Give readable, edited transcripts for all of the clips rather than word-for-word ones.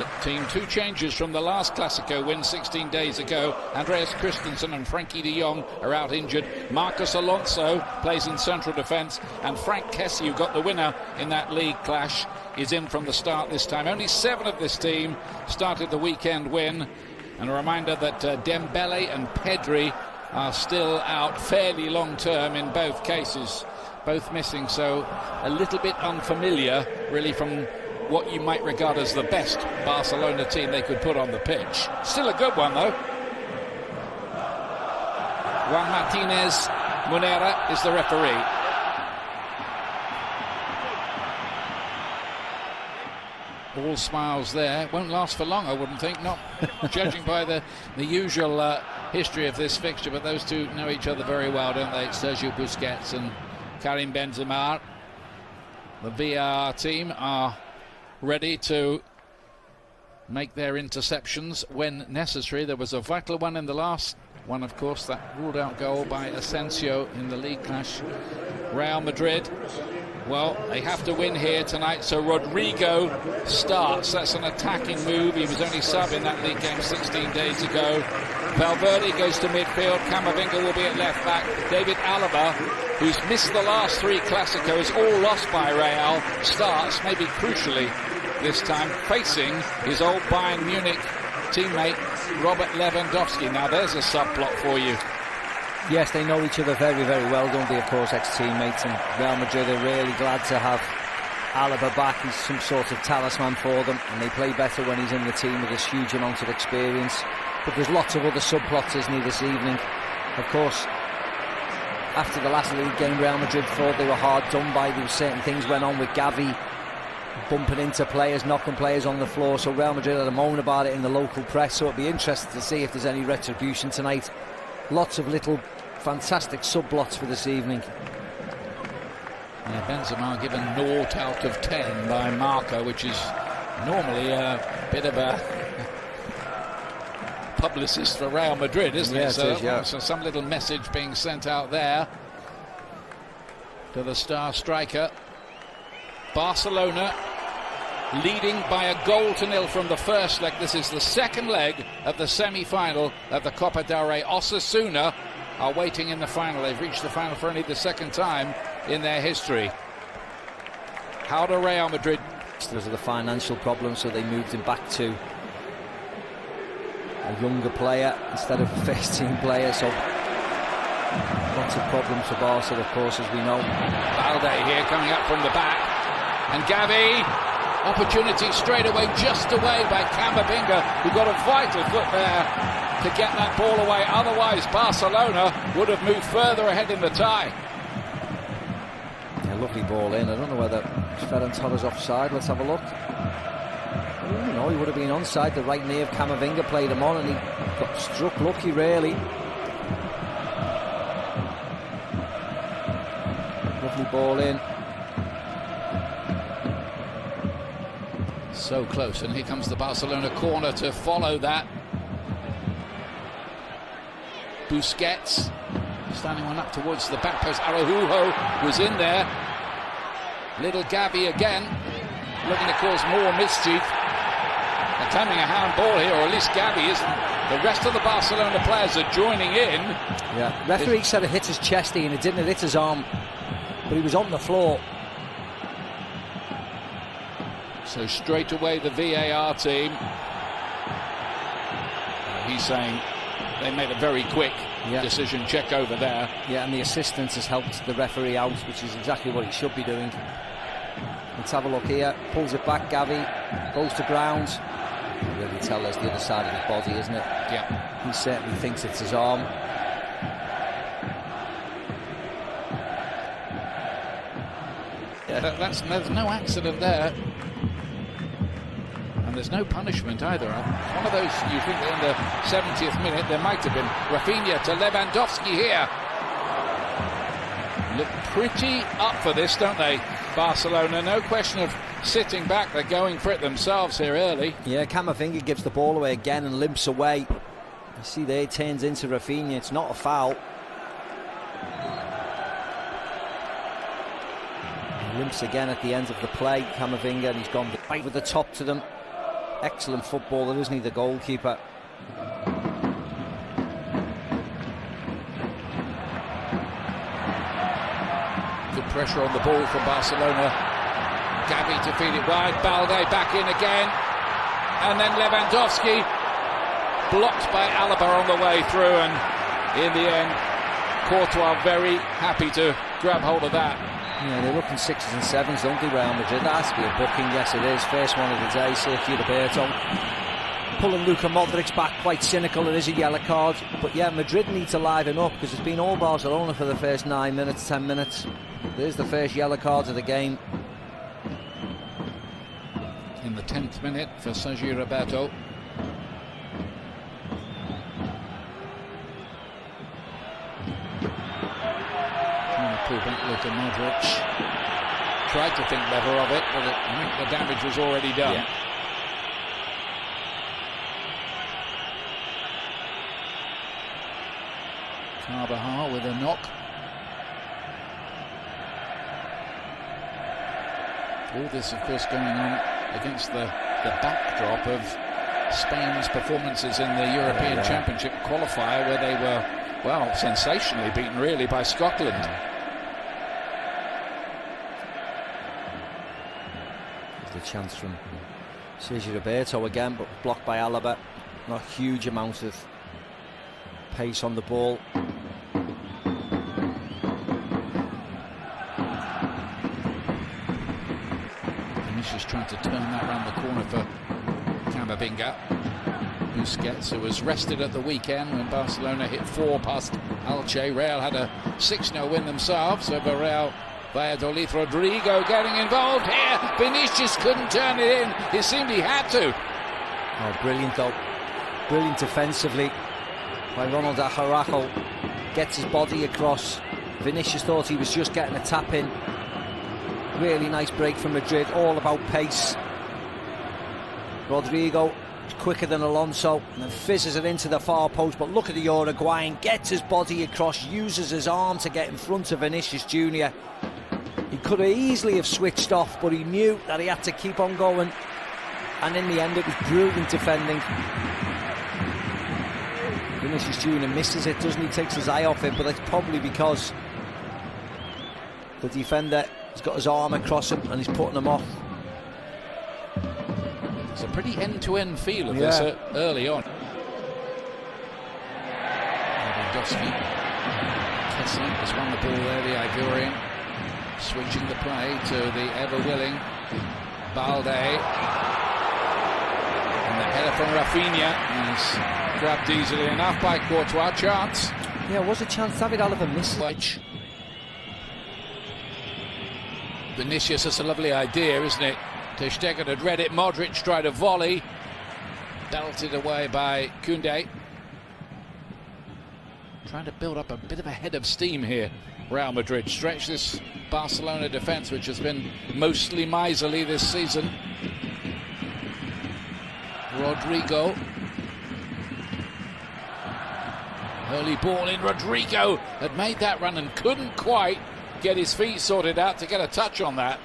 Barcelona team. 2 changes from the last Clásico win 16 days ago. Andreas Christensen and Frankie de Jong are out injured. Marcos Alonso plays in central defence, and Frank Kessie, who got the winner in that league clash, is in from the start this time. Only 7 of this team started the weekend win, and a reminder that Dembele and Pedri are still out fairly long term in both cases, both missing, so a little bit unfamiliar really from what you might regard as the best Barcelona team they could put on the pitch. Still a good one though. Juan Martinez Munera is the referee. All smiles there. Won't last for long, I wouldn't think, not judging by the usual history of this fixture, but those two know each other very well, don't they? Sergio Busquets and Karim Benzema. The VAR team are ready to make their interceptions when necessary. There was a vital one in the last one, of course, that ruled out goal by Asensio in the league clash. Real Madrid, well, they have to win here tonight, so Rodrigo starts. That's an attacking move. He was only sub in that league game 16 days ago. Valverde goes to midfield. Camavinga will be at left back. David Alaba, who's missed the last 3 Clásicos, all lost by Real, starts, maybe crucially this time, facing his old Bayern Munich teammate Robert Lewandowski. Now there's a subplot for you. Yes, they know each other very, very well, don't they, of course, ex-teammates, and Real Madrid are really glad to have Alaba back. He's some sort of talisman for them, and they play better when he's in the team with this huge amount of experience. But there's lots of other subplots, isn't he, this evening? Of course, after the last league game, Real Madrid thought they were hard done by. There were certain things went on with Gavi bumping into players, knocking players on the floor, so Real Madrid had a moan about it in the local press, so it'll be interesting to see if there's any retribution tonight. Lots of little fantastic subplots for this evening. Yeah, Benzema given 0 out of 10 by Marco, which is normally a bit of a publicist for Real Madrid, isn't it? So, it is, yeah. So some little message being sent out there to the star striker. Barcelona leading by a 0-0 from the first leg. This is the second leg of the semi-final of the Copa del Rey. Osasuna are waiting in the final. They've reached the final for only the second time in their history. How do Real Madrid? Because of the financial problems, so they moved him back to a younger player instead of a first-team player. So lots of problems for Barca, of course, as we know. Valde here coming up from the back, and Gavi. Opportunity straight away, just away by Camavinga, who got a vital foot there to get that ball away. Otherwise, Barcelona would have moved further ahead in the tie. Yeah, lovely ball in. I don't know whether Ferran Torres offside. Let's have a look. No, he would have been onside. The right knee of Camavinga played him on, and he got struck lucky, really. Lovely ball in. So close, and here comes the Barcelona corner to follow that. Busquets standing one up towards the back post. Araujo was in there. Little Gavi again, looking to cause more mischief. They're claiming a handball here, or at least Gavi isn't. The rest of the Barcelona players are joining in. Yeah, referee said it hit his chesty and it didn't hit his arm, but he was on the floor. So straight away the VAR team, he's saying they made a very quick decision check over there. Yeah, and the assistant has helped the referee out, which is exactly what he should be doing. Let's have a look here. Pulls it back, Gavi goes to ground. You can really tell that's the other side of his body, isn't it? Yeah. He certainly thinks it's his arm. Yeah, there's no accident there. And there's no punishment either. One of those, you think in the 70th minute, there might have been. Rafinha to Lewandowski here. Look pretty up for this, don't they, Barcelona? No question of sitting back. They're going for it themselves here early. Yeah, Camavinga gives the ball away again and limps away. You see there, he turns into Rafinha. It's not a foul. He limps again at the end of the play, Camavinga, and he's gone right with the top to them. Excellent footballer, isn't he, the goalkeeper? Good pressure on the ball from Barcelona. Gavi to feed it wide. Balde back in again. And then Lewandowski blocked by Alaba on the way through. And in the end, Courtois very happy to grab hold of that. Yeah, they're looking 6s and 7s, don't they, Real Madrid? That has to be a booking. Yes, it is. First one of the day. Sergio Roberto pulling Luka Modric back, quite cynical. It is a yellow card. But yeah, Madrid need to liven up, because it's been all Barcelona for the first 9 minutes, 10 minutes. There's the first yellow card of the game. In the 10th minute for Sergio Roberto. Pull back Luka Modric. Tried to think better of it, but I think the damage was already done. Yeah. Carvajal with a knock. All this, of course, going on against the backdrop of Spain's performances in the European Championship qualifier, where they were, well, sensationally beaten, really, by Scotland. The chance from Sergio Roberto again, but blocked by Alaba. Not a huge amount of pace on the ball. Vinicius trying to turn that round the corner for Camavinga. Busquets, who was rested at the weekend when Barcelona hit 4 past Elche. Real had a 6-0 win themselves over Real Valladolid. Rodrigo getting involved here. Vinicius couldn't turn it in. It seemed he had to. Oh, brilliant though. Brilliant defensively by Ronald Araujo. Gets his body across. Vinicius thought he was just getting a tap in. Really nice break from Madrid. All about pace. Rodrigo quicker than Alonso, and then fizzes it into the far post. But look at the Uruguayan. Gets his body across. Uses his arm to get in front of Vinicius Jr. He could have easily have switched off, but he knew that he had to keep on going, and in the end it was brilliant defending. Vinicius Jr misses it, doesn't he? Takes his eye off it, but that's probably because the defender has got his arm across him and he's putting him off. It's a pretty end-to-end feel of this early on. Lewandowski. Kessler has won the ball there, the Ivorian. Switching the play to the ever-willing Balde. And the header from Rafinha is grabbed easily enough by Courtois. Chance. Yeah, was a chance. David Alaba missed. Vinicius, that's a lovely idea, isn't it? Ter Stegen had read it. Modric tried a volley. Belted away by Koundé. Trying to build up a bit of a head of steam here. Real Madrid stretch this Barcelona defence, which has been mostly miserly this season. Rodrigo. Early ball in. Rodrigo had made that run and couldn't quite get his feet sorted out to get a touch on that.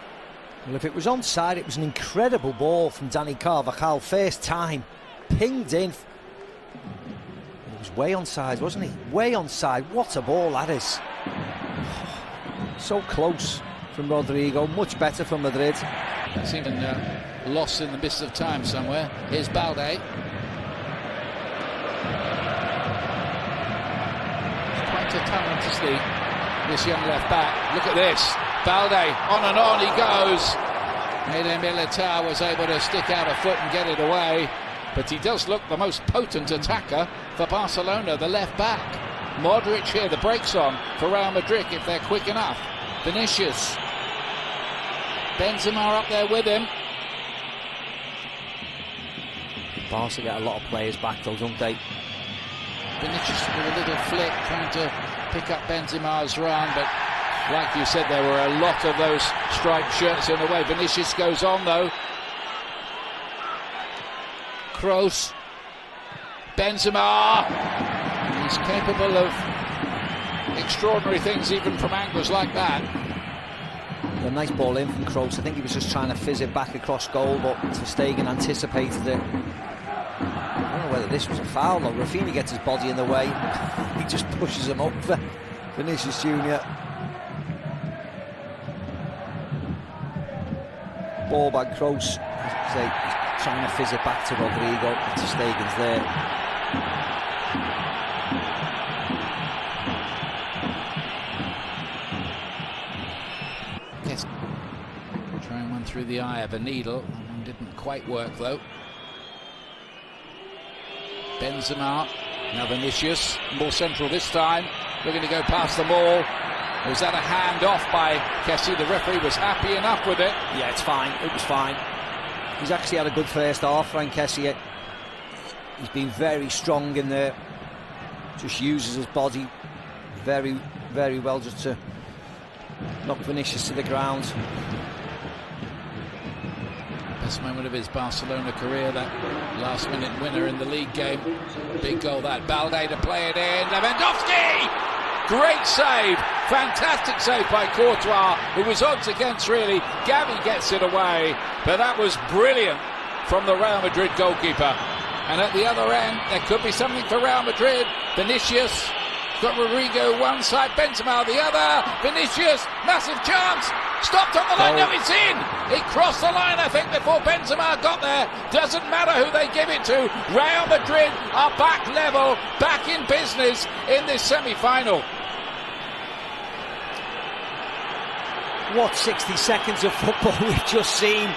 Well, if it was onside, it was an incredible ball from Dani Carvajal. First time, pinged in. He was way onside, wasn't he? Way onside. What a ball that is. So close from Rodrigo. Much better from Madrid. It's even lost in the mist of time somewhere. Here's Balde. Quite a talent, isn't he? This young left back. Look at this. Balde on and on he goes. Eden Militao was able to stick out a foot and get it away, but he does look the most potent attacker for Barcelona, the left back. Modric here, the brakes on for Real Madrid if they're quick enough. Vinicius. Benzema up there with him. Barca get a lot of players back though, don't they? Vinicius with a little flick trying to pick up Benzema's run, but like you said, there were a lot of those striped shirts in the way. Vinicius goes on though. Kroos. Benzema. He's capable of extraordinary things even from angles like that. A nice ball in from Kroos. I think he was just trying to fizz it back across goal, but Ter Stegen anticipated it. I don't know whether this was a foul though. Rafinha gets his body in the way. He just pushes him over. Vinicius Jr. Ball by Kroos. He's trying to fizz it back to Rodrigo. Ter Stegen's there. Yes. Trying one through the eye of a needle. That one didn't quite work though. Benzema, now Vinicius, more central this time, looking to go past them all. Was that a hand off by Kessie? The referee was happy enough with it. Yeah, it's fine, it was fine. He's actually had a good first half, Frank Kessie. He's been very strong in there, just uses his body very, very well just to knock Vinicius to the ground. Best moment of his Barcelona career, that last-minute winner in the league game. Big goal that. Balde to play it in. Lewandowski! Great save. Fantastic save by Courtois, who was odds against, really. Gavi gets it away. But that was brilliant from the Real Madrid goalkeeper. And at the other end, there could be something for Real Madrid. Vinicius. Got Rodrigo one side, Benzema the other. Vinicius, massive chance. Stopped on the line, no, it's in. It crossed the line, I think, before Benzema got there. Doesn't matter who they give it to. Real Madrid are back level, back in business in this semi-final. What 60 seconds of football we've just seen.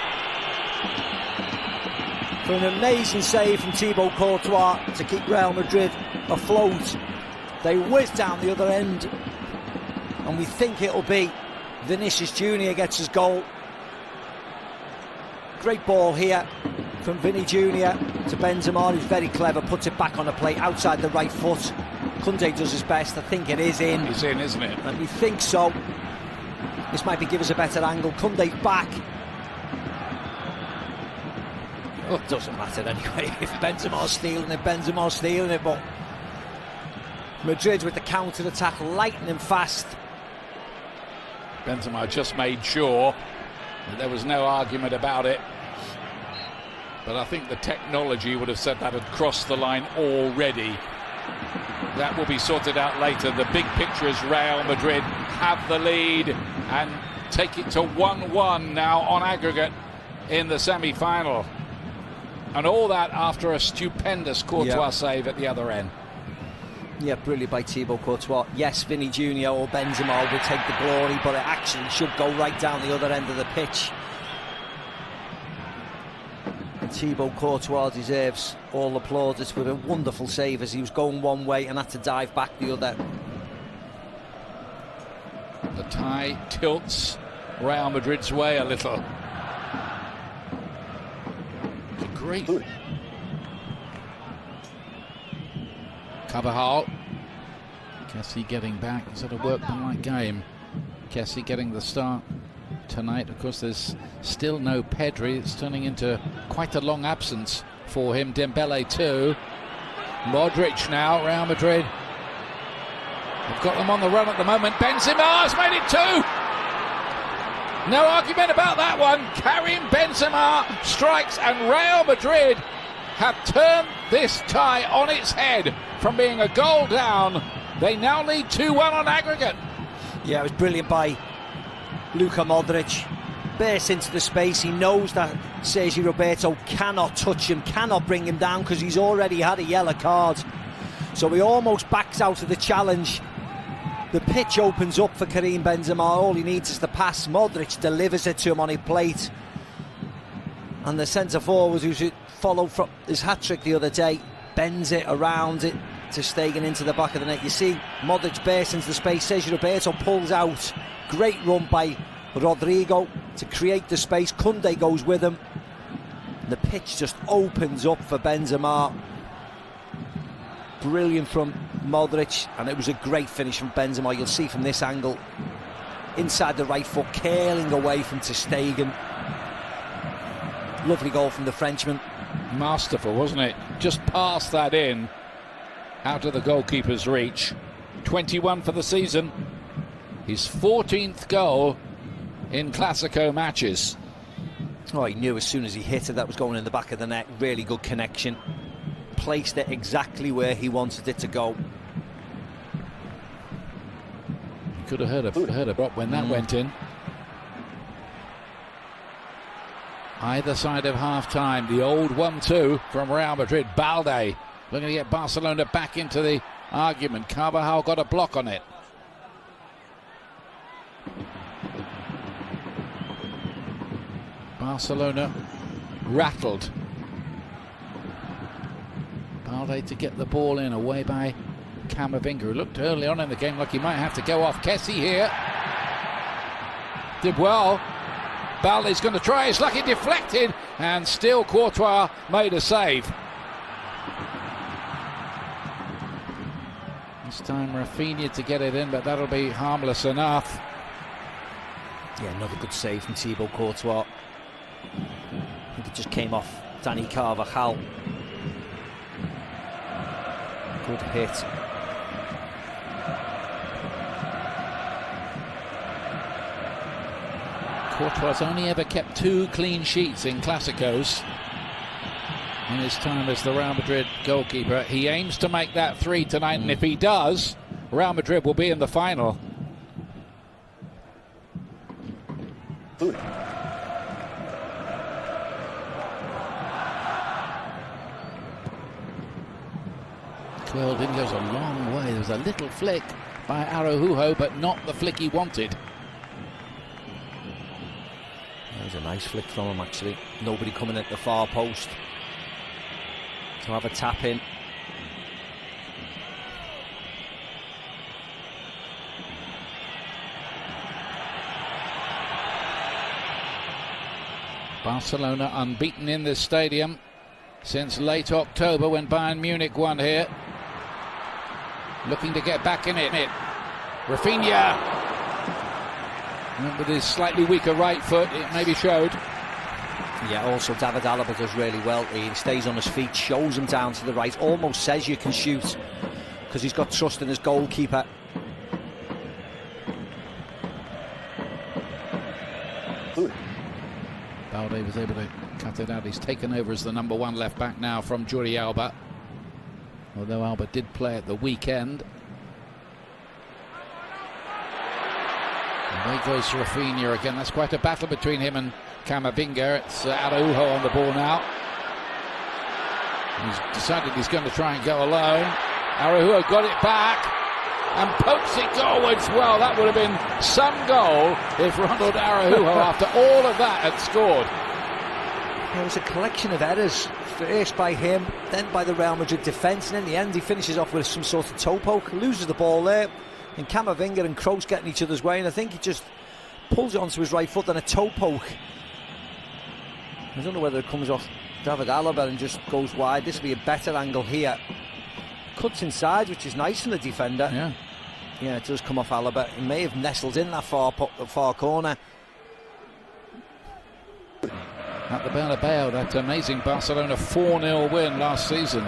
For an amazing save from Thibaut Courtois to keep Real Madrid afloat. They whiz down the other end, and we think it'll be Vinicius Jr. gets his goal. Great ball here from Vinny Jr. to Benzema, who's very clever, puts it back on the plate outside the right foot. Koundé does his best. I think it is in. It's in, isn't it? And we think so. This might be give us a better angle. Koundé's back. Oh, it doesn't matter anyway. If Benzema's stealing it, Benzema's stealing it, but Madrid with the counter-attack, lightning fast. Benzema just made sure that there was no argument about it. But I think the technology would have said that had crossed the line already. That will be sorted out later. The big picture is Real Madrid have the lead and take it to 1-1 now on aggregate in the semi-final. And all that after a stupendous Courtois save at the other end. Yeah, brilliant by Thibaut Courtois. Yes, Vinny Jr. or Benzema will take the glory, but it actually should go right down the other end of the pitch. And Thibaut Courtois deserves all plaudits with a wonderful save as he was going one way and had to dive back the other. The tie tilts Real Madrid's way a little. Good grief. Carvajal. Kessie getting back. It's had a workmanlike game. Kessie getting the start tonight. Of course, there's still no Pedri. It's turning into quite a long absence for him. Dembele too. Modric now. Real Madrid. They've got them on the run at the moment. Benzema has made it two. No argument about that one. Karim Benzema strikes, and Real Madrid have turned this tie on its head. From being a goal down, they now lead 2-1 on aggregate. Yeah, it was brilliant by Luka Modric. Bursts into the space. He knows that Sergio Roberto cannot touch him, cannot bring him down, because he's already had a yellow card. So he almost backs out of the challenge. The pitch opens up for Karim Benzema. All he needs is the pass. Modric delivers it to him on his plate. And the centre forward, who followed from his hat-trick the other day, bends it around it to Stegen into the back of the net. You see Modric bursts into the space. Sergio Roberto pulls out. Great run by Rodrigo to create the space. Koundé goes with him. The pitch just opens up for Benzema. Brilliant from Modric, and it was a great finish from Benzema. You'll see from this angle, inside the right foot, curling away from Ter Stegen. Lovely goal from the Frenchman. Masterful, wasn't it? Just past that in, out of the goalkeeper's reach. 21 for the season. His 14th goal in Clasico matches. Oh, he knew as soon as he hit it that was going in the back of the net. Really good connection. Placed it exactly where he wanted it to go. He could have heard a drop when that went in. Either side of half-time, the old 1-2 from Real Madrid. Balde looking to get Barcelona back into the argument. Carvajal got a block on it. Barcelona rattled. Balde to get the ball in, away by Camavinga, who looked early on in the game like he might have to go off. Kessie here. Did well. Balde's going to try his luck, he deflected, and still Courtois made a save. This time Rafinha to get it in, but that'll be harmless enough. Yeah, another good save from Thibaut Courtois. I think it just came off Dani Carvajal. Good hit. Courtois only ever kept 2 clean sheets in Clásicos in his time as the Real Madrid goalkeeper. He aims to make that 3 tonight, and if he does, Real Madrid will be in the final. Curled in, goes a long way. There was a little flick by Araujo, but not the flick he wanted. That was a nice flick from him, actually. Nobody coming at the far post to have a tap in. Barcelona unbeaten in this stadium since late October when Bayern Munich won here. Looking to get back in it. Rafinha. With his slightly weaker right foot, it maybe showed. Yeah, also David Alaba does really well. He stays on his feet, shows him down to the right, almost says you can shoot, because he's got trust in his goalkeeper. Balde was able to cut it out. He's taken over as the number 1 left back now from Jordi Alba. Although Alba did play at the weekend. And there goes Rafinha again. That's quite a battle between him and Camavinga. It's Araujo on the ball now. He's decided he's going to try and go alone. Araujo got it back and pokes it goalwards. Well, that would have been some goal if Ronald Araujo, after all of that, had scored. There was a collection of errors, first by him, then by the Real Madrid defence, and in the end he finishes off with some sort of toe poke, loses the ball there, and Camavinga and Kroos getting each other's way, and I think he just pulls it onto his right foot, then a toe poke. I don't know whether it comes off David Alaba and just goes wide. This will be a better angle here. Cuts inside, which is nice in the defender. Yeah, it does come off Alaba. He may have nestled in that far corner. At the Bernabeu, that amazing Barcelona 4-0 win last season.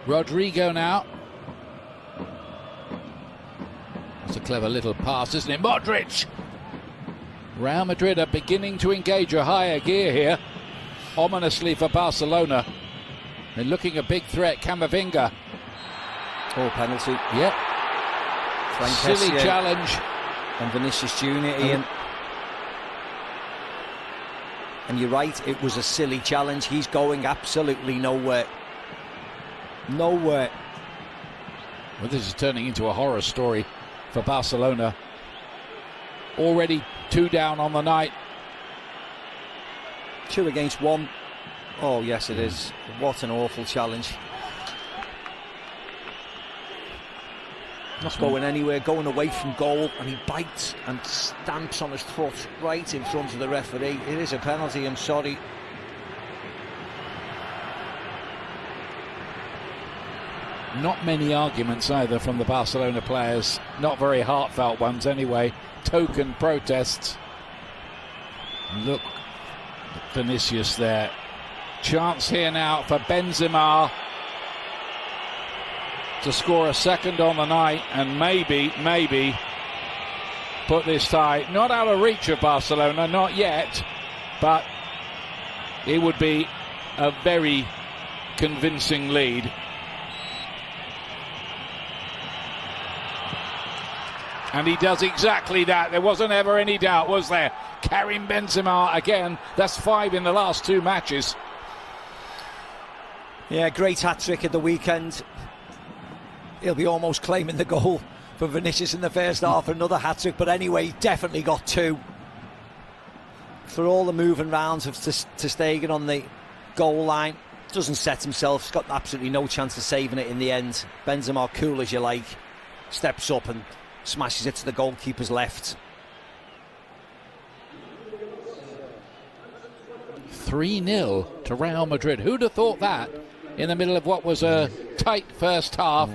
Rodrigo now. That's a clever little pass, isn't it? Modric! Real Madrid are beginning to engage a higher gear here, ominously for Barcelona. They're looking a big threat. Camavinga. Oh, penalty. Yep. Silly challenge. And Vinicius Jr, Ian. And you're right, it was a silly challenge. He's going absolutely nowhere. Nowhere. Well, this is turning into a horror story for Barcelona. Already 2 down on the night. 2 against 1. Oh, yes, it is. What an awful challenge. Not going anywhere, going away from goal, and he bites and stamps on his foot right in front of the referee. It is a penalty, I'm sorry. Not many arguments either from the Barcelona players, not very heartfelt ones anyway. Token protests. Look at Vinicius there. Chance here now for Benzema. to score a second on the night and maybe put this tie not out of reach of Barcelona, not yet, but it would be a very convincing lead. And he does exactly that. There wasn't ever any doubt, was there? Karim Benzema again. That's 5 in the last 2 matches. Yeah, great hat-trick at the weekend. He'll be almost claiming the goal for Vinicius in the first half, another hat-trick, but anyway, he definitely got 2. For all the moving rounds of Ter Stegen on the goal line, doesn't set himself, he's got absolutely no chance of saving it in the end. Benzema, cool as you like, steps up and smashes it to the goalkeeper's left. 3-0 to Real Madrid. Who'd have thought that in the middle of what was a tight first half?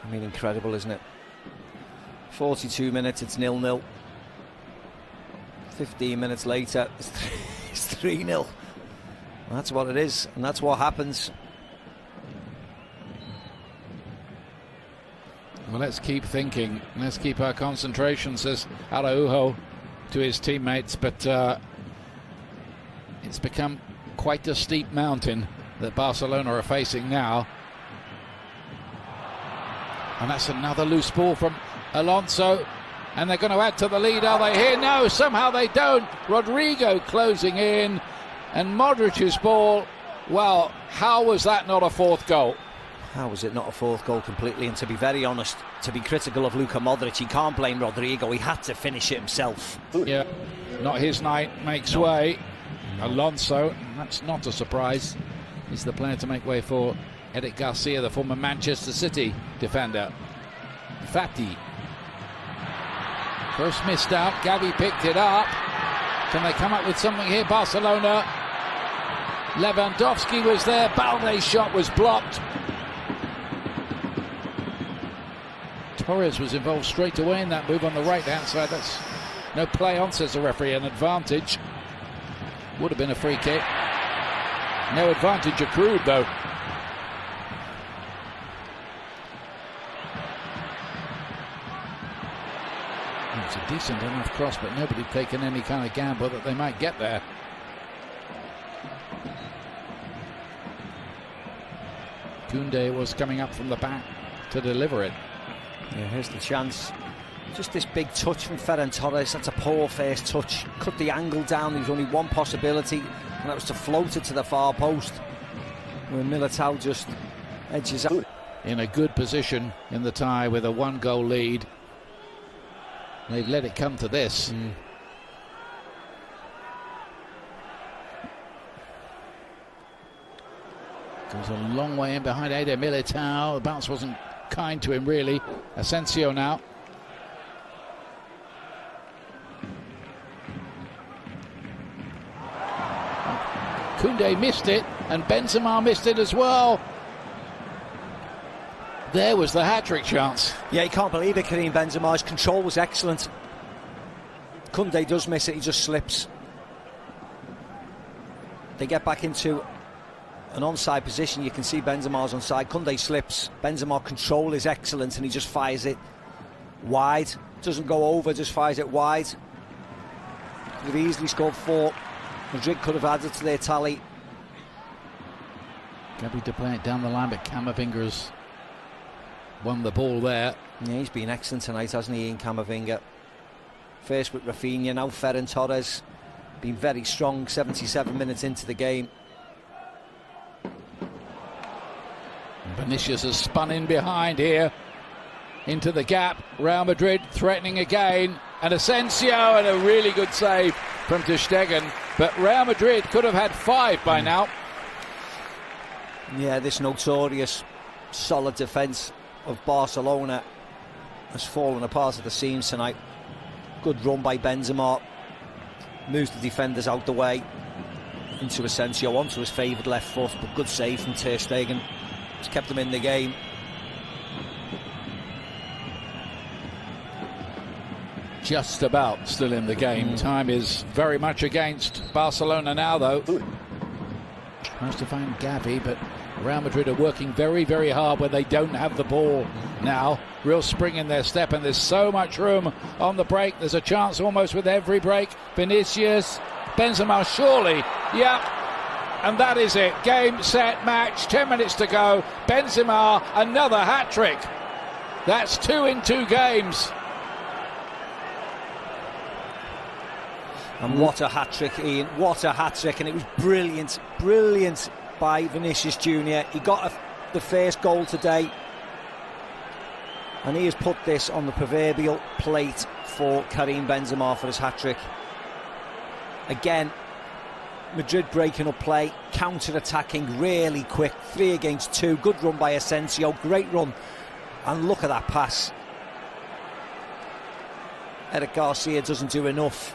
I mean, incredible, isn't it? 42 minutes, it's 0-0. 15 minutes later, it's 3-0. That's what it is, and that's what happens. Well, let's keep thinking. Let's keep our concentration, says Araujo to his teammates. But it's become quite a steep mountain that Barcelona are facing now. And that's another loose ball from Alonso. And they're going to add to the lead, are they here? No, somehow they don't. Rodrigo closing in. And Modric's ball. Well, how was that not a 4th goal? How was it not a 4th goal completely? And to be very honest, to be critical of Luka Modric, you can't blame Rodrigo. He had to finish it himself. Yeah, not his night, makes way. Alonso, that's not a surprise. He's the player to make way for Eric Garcia, the former Manchester City defender. Fati. First missed out, Gavi picked it up. Can they come up with something here? Barcelona. Lewandowski was there, Balde's shot was blocked. Torres was involved straight away in that move on the right-hand side. That's no play on, says the referee, an advantage. Would have been a free kick. No advantage accrued, though. It's a decent enough cross, but nobody taken any kind of gamble that they might get there. Koundé was coming up from the back to deliver it. Yeah, here's the chance. Just this big touch from Ferran Torres. That's a poor first touch. Cut the angle down. There was only one possibility, and that was to float it to the far post, where Militao just edges up. In a good position in the tie with a 1-goal lead. They've let it come to this. Goes a long way in behind Eder Militao. The bounce wasn't kind to him, really. Asensio now. Koundé missed it, and Benzema missed it as well. There was the hat-trick chance. Yeah, you can't believe it, Karim Benzema. His control was excellent. Koundé does miss it, he just slips. They get back into an onside position. You can see Benzema's onside. Koundé slips. Benzema control is excellent, and he just fires it wide. Doesn't go over, just fires it wide. Could have easily scored 4. Madrid could have added to their tally. Gavi to play it down the line, but Camavinga's won the ball there. Yeah, he's been excellent tonight, hasn't he, Ian Camavinga? First with Rafinha, now Ferran Torres. Been very strong, 77 minutes into the game. Vinicius has spun in behind here into the gap. Real Madrid threatening again, and Asensio, and a really good save from Ter Stegen, but Real Madrid could have had 5 by now. Yeah, this notorious solid defence of Barcelona has fallen apart at the seams tonight. Good run by Benzema, moves the defenders out the way into Asensio, onto his favoured left foot, but good save from Ter Stegen. It's kept them in the game. Just about still in the game. Time is very much against Barcelona now, though. Tries to find Gavi, but Real Madrid are working very, very hard when they don't have the ball now. Real spring in their step, and there's so much room on the break. There's a chance almost with every break. Vinicius, Benzema, surely. Yep. And that is it. Game, set, match. 10 minutes to go. Benzema, another hat-trick. That's 2 in 2 games. And what a hat-trick, Ian. What a hat-trick. And it was brilliant. Brilliant by Vinicius Jr. He got the first goal today. And he has put this on the proverbial plate for Karim Benzema for his hat-trick. Again, Madrid breaking up play, counter-attacking really quick. 3 against 2. Good run by Asensio. Great run. And look at that pass. Eric Garcia doesn't do enough.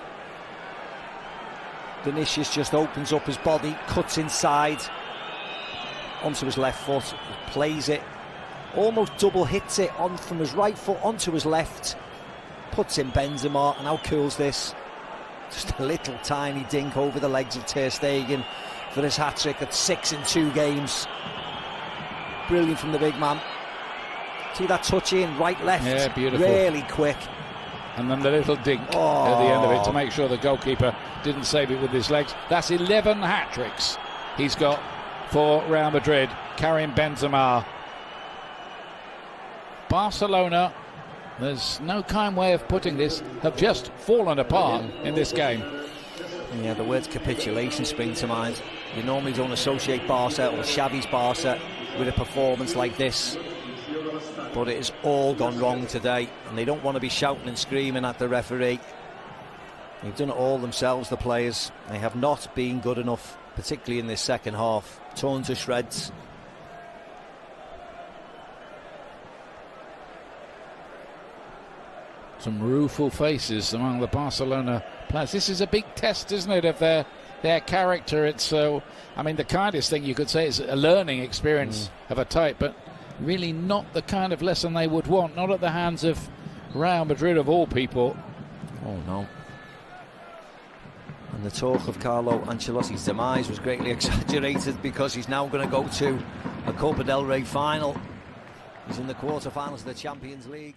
Vinicius just opens up his body, cuts inside onto his left foot, plays it, almost double hits it on from his right foot onto his left, puts in Benzema, and how cool's this? Just a little tiny dink over the legs of Ter Stegen for his hat-trick at 6 in 2 games. Brilliant from the big man. See that touch in, right, left? Yeah, beautiful. Really quick. And then the little dink at the end of it to make sure the goalkeeper didn't save it with his legs. That's 11 hat-tricks he's got for Real Madrid. Karim Benzema. Barcelona, there's no kind way of putting this, have just fallen apart in this game. Yeah, the words capitulation spring to mind. You normally don't associate Barca or Xavi's Barca with a performance like this. But it has all gone wrong today, and they don't want to be shouting and screaming at the referee. They've done it all themselves, the players. They have not been good enough, particularly in this second half. Torn to shreds. Some rueful faces among the Barcelona players. This is a big test, isn't it, of their character. It's I mean, the kindest thing you could say is a learning experience of a type, but really not the kind of lesson they would want, not at the hands of Real Madrid of all people. Oh no. And the talk of Carlo Ancelotti's demise was greatly exaggerated, because he's now going to go to a Copa del Rey final. He's in the quarter-finals of the Champions League.